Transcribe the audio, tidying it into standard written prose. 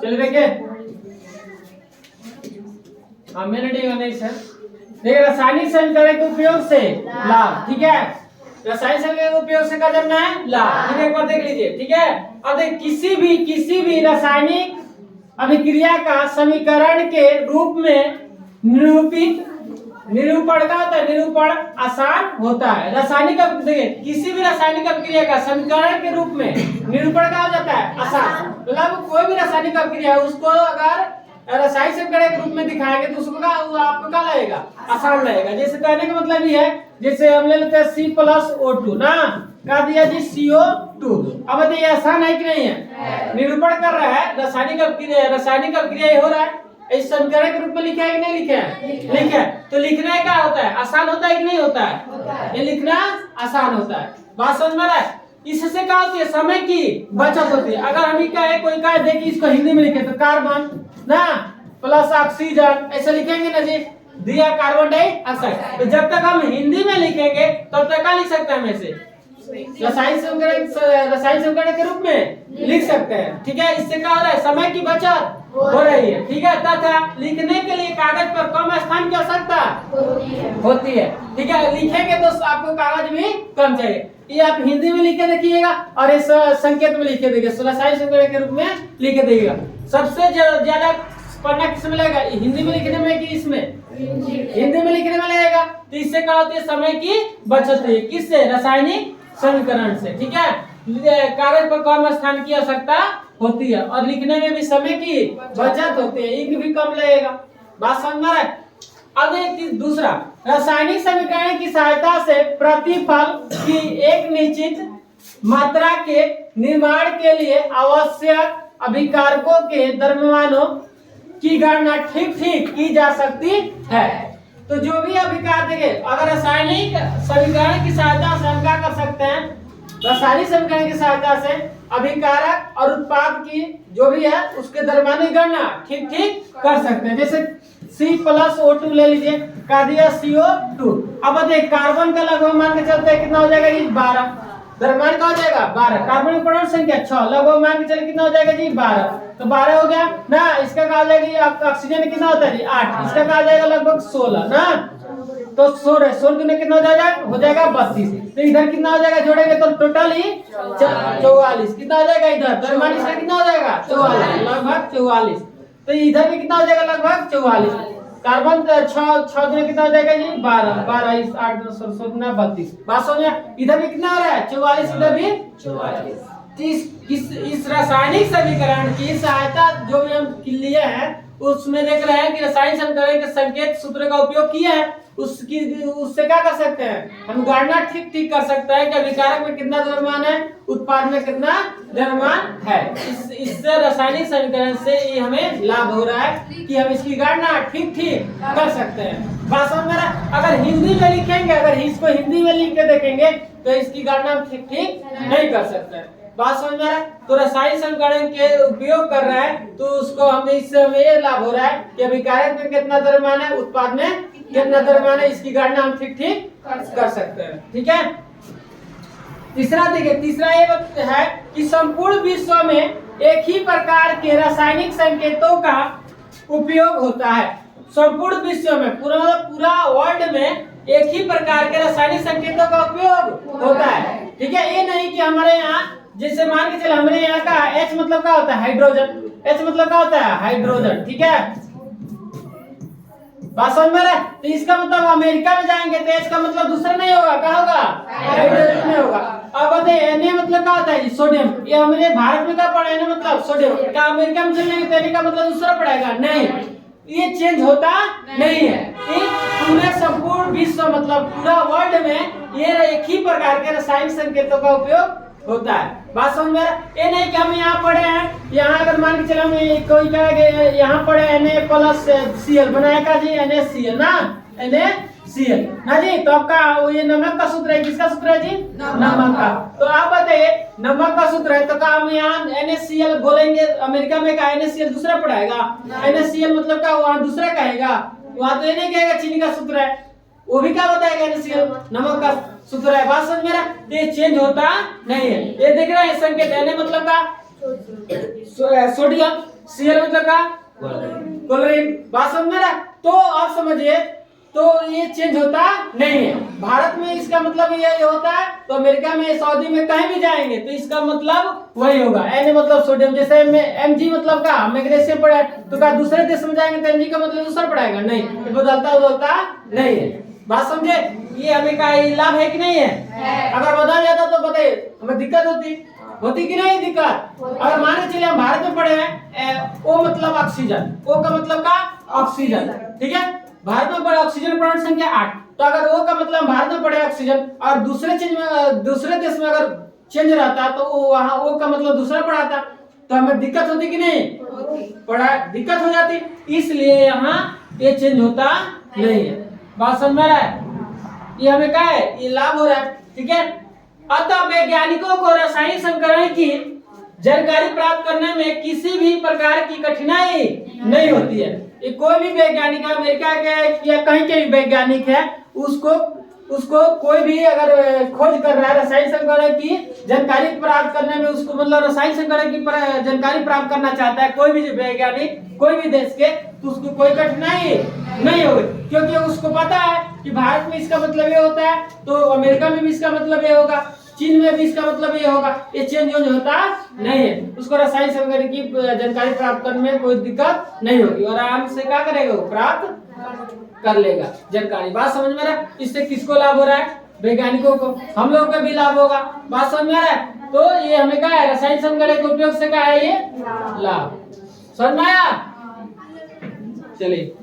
चलिए देखिए, मैंने नहीं सर, देखिए रासायनिक समीकरण के उपयोग से लाभ, ठीक है, रासायनिक समीकरण के उपयोग से क्या करना है, लाभ। ठीक है, एक बार देख लीजिए, ठीक है। अब देख किसी भी रासायनिक अभिक्रिया का समीकरण के रूप में निरूपण का होता है, निरूपण आसान होता है। रासायनिक देखिए, किसी भी रासायनिक अभिक्रिया का समीकरण के रूप में निरूपण का हो जाता है आसान। मतलब कोई भी रासायनिक अभिक्रिया है उसको अगर रासायनिक समीकरण के रूप में दिखाएंगे तो उसको आपको क्या लगेगा, आसान लगेगा। जैसे कहने का मतलब ये है, जैसे हम ले लेते हैं C+O2 ना, क्या दिया जी CO2। अब बताइए आसान है कि नहीं है, निरूपण कर रहा है रासायनिक अभिक्रिया हो रहा है, इस समीकरण के रूप में लिखा है कि नहीं लिखा है, लिखा है। तो लिखना क्या होता है, आसान होता है कि नहीं होता है, ये लिखना आसान होता है। बात समझ में आ रहा है। इससे क्या होती है, समय की बचत होती है। अगर हम कोई कहे देखिए इसको हिंदी में लिखे तो कार्बन ना प्लस ऑक्सीजन ऐसे लिखेंगे ना जी, दिया कार्बन डाइऑक्साइड। तो जब तक हम हिंदी में लिखेंगे तब तक क्या लिख सकते हैं, हम ऐसे रासायनिक समीकरण के रूप में लिख सकते हैं। ठीक है, इससे क्या हो रहा है, समय की बचत हो रही है। ठीक है, तथा लिखने के लिए कागज पर कम स्थान की आवश्यकता होती है। ठीक है, लिखेंगे तो आपको कागज भी कम चाहिए। ये आप हिंदी में लिख के देखिएगा और इस संकेत में लिख के देखिएगा, रासायनिक समीकरण के रूप में लिख के देखिएगा। सबसे ज्यादा पढ़ना किस में लगेगा, हिंदी में लिखने में कि इसमें, हिंदी में लिखने में लगेगा। तो इससे क्या होती है, समय की बचत है। किससे, रासायनिक समीकरण से। ठीक है, कागज पर कम स्थान की आवश्यकता होती है और लिखने में भी समय की बचत होती है, इंक भी कम लगेगा। बात समझ में आ रहा है। अब एक दूसरा, रासायनिक समीकरण की सहायता से प्रतिफल की एक निश्चित मात्रा के निर्माण के लिए आवश्यक अभिकारकों के द्रव्यमानों की गणना ठीक की जा सकती है। तो जो भी अभिकार देंगे, अगर रासायनिक समीकरण की सहायता से हम क्या कर सकते हैं, रासायनिक समीकरण की सहायता से अभिकारक और उत्पाद की जो भी है उसके द्रव्यमान की गणना ठीक कर सकते हैं। जैसे C+O2 ले लीजिए, का दिया CO2। अब देखिए कार्बन का लगभग मान के चलते हैं कितना हो जाएगा जी, 12। द्रव्यमान का हो जाएगा 12, कार्बन की परमाणु संख्या 6, लगभग मान के चले कितना हो जाएगा जी 12। तो 12 हो गया ना, इसका कहा जाएगा जी ऑक्सीजन कितना होता है जी 8, इसका कहा जाएगा लगभग 16 ना। तो 16 में कितना हो जाएगा 32। तो इधर कितना हो जाएगा, जोड़ेंगे तो टोटल ही 44। कितना हो जाएगा इधर, द्रव्यमान इसका कितना हो जाएगा 44, लगभग 44। तो इधर भी कितना हो जाएगा, लगभग 44। कार्बन 6 में कितना हो जाएगा जी 12 इस 8 2 16 32। बात समझ में, इधर भी कितना हो रहा है 44, इधर भी 44। इस रासायनिक समीकरण की सहायता जो भी हम लिए हैं उसमें देख रहे हैं कि रासायनिक समीकरण के संकेत सूत्र का उपयोग किया है, उससे क्या कर सकते हैं, हम गणना ठीक कर सकते हैं कि अभिकारक में कितना द्रव्यमान है, उत्पाद में कितना द्रव्यमान है। इससे रासायनिक समीकरण से ये हमें लाभ हो रहा है कि हम इसकी गणना ठीक कर सकते हैं। बात समझ में, अगर हिंदी में लिखेंगे, अगर इसको हिंदी में लिख के देखेंगे तो इसकी गणना हम ठीक नहीं कर सकते हैं। बात समझ में आ रहा है। तो रासायनिक समीकरण के उपयोग कर रहा है तो उसको हमें इससे हमें ये लाभ हो रहा है कि अभिकारक में कितना द्रव्यमान है, उत्पाद में कितना द्रव्यमान है, इसकी गणना हम ठीक कर सकते हैं। ठीक है, तीसरा देखिए, तीसरा ये है कि संपूर्ण विश्व में एक ही प्रकार के रासायनिक संकेतों का उपयोग होता है। संपूर्ण विश्व में, पूरा वर्ल्ड में एक ही प्रकार के रासायनिक संकेतों का उपयोग होता है। ठीक है, ये नहीं कि हमारे यहाँ जैसे मान के चले हमारे यहाँ का H मतलब क्या होता है, हाइड्रोजन। H मतलब क्या होता है, हाइड्रोजन। ठीक है, बात समझ में आ रहा है। तो इसका मतलब अमेरिका में जाएंगे तो H का मतलब दूसरा नहीं होगा, क्या होगा, हाइड्रोजन में होगा। अब बताइए Na मतलब क्या होता है, सोडियम। ये हमारे भारत में क्या पढ़ा है, Na मतलब सोडियम। क्या अमेरिका में चलेंगे तो Na का मतलब दूसरा पड़ेगा, नहीं, ये चेंज होता नहीं है। पूरे संपूर्ण विश्व मतलब पूरा वर्ल्ड में ये एक ही प्रकार के रासायनिक संकेतों का उपयोग होता है। बात समझ में, ये नहीं कि हम यहाँ पढ़े हैं, यहाँ अगर मान के चलो हम कोई कहेगा यहाँ पढ़े Na+Cl बनाएगा जी NaCl ना, NaCl ना जी। तो आपका ये नमक का सूत्र है, किसका सूत्र है जी, नमक का। तो आप बताइए नमक का सूत्र है तो क्या हम यहाँ NaCl बोलेंगे, अमेरिका में का NaCl दूसरा पढ़ाएगा, NaCl मतलब क्या वहाँ दूसरा कहेगा, वहाँ तो ये नहीं कहेगा चीनी का सूत्र है, वो भी क्या बताएगा NaCl नमक का सूत्र है। बात समझ मेरा, ये चेंज होता नहीं है। ये देख रहे हैं संकेत, Na मतलब का सोडियम, Cl मतलब का क्लोरीन। बात समझ में आ रहा है? तो आप समझिए, तो ये चेंज होता नहीं है। भारत में इसका मतलब ये होता है, तो अमेरिका में, सऊदी में कहीं भी जाएंगे तो इसका मतलब वही होगा। Na मतलब सोडियम, जैसे Mg मतलब का मैग्नीशियम पड़ा है, तो क्या दूसरे देश में जाएंगे तो Mg का मतलब दूसरा पड़ेगा? नहीं, ये बदलता नहीं है। बात समझे? ये हमें का लाभ है कि नहीं है? अगर बदल जाता तो बताइए हमें दिक्कत होती कि नहीं दिक्कत? अगर मान के चलिए हम भारत में पढ़े हैं, O मतलब ऑक्सीजन, O का मतलब का ऑक्सीजन, ठीक है? भारत में पढ़े ऑक्सीजन परमाणु संख्या 8, तो अगर O का मतलब भारत में पढ़े ऑक्सीजन और दूसरे देश में अगर चेंज रहता तो वहां O का मतलब दूसरा पढ़ाता, तो हमें दिक्कत होती कि नहीं? दिक्कत हो जाती। इसलिए यहाँ ये चेंज होता नहीं है। बात समझ में आ रहा है? ये हमें क्या है? ये लाभ हो रहा है, ठीक है? अतः वैज्ञानिकों को रासायनिक संकरण की जानकारी प्राप्त करने में किसी भी प्रकार की कठिनाई नहीं होती है। ये कोई भी वैज्ञानिक है, अमेरिका के या कहीं के भी वैज्ञानिक है, उसको कोई भी अगर खोज कर रहा है रासायनिक संकरण की जानकारी प्राप्त करने में, उसको मतलब रासायनिक संकरण की जानकारी प्राप्त करना चाहता है कोई भी वैज्ञानिक कोई भी देश के, तो उसको कोई कठिनाई नहीं होगी, क्योंकि उसको पता है कि भारत में इसका मतलब ये होता है, तो अमेरिका में भी इसका मतलब ये होगा, चीन में भी इसका मतलब ये होगा। ये चेंज होता नहीं है। उसको रासायनिक संकरण की जानकारी प्राप्त करने में कोई दिक्कत नहीं होगी और आराम से क्या करेगा? वो प्राप्त कर लेगा जानकारी। बात समझ में आ रहा है? इससे किसको लाभ हो रहा है? वैज्ञानिकों को, हम लोग को भी लाभ होगा। बात समझ में आ रहा है? तो ये हमें क्या है? रासायनिक संकरण के उपयोग से क्या है? ये लाभ। समझ में आया? चलिए।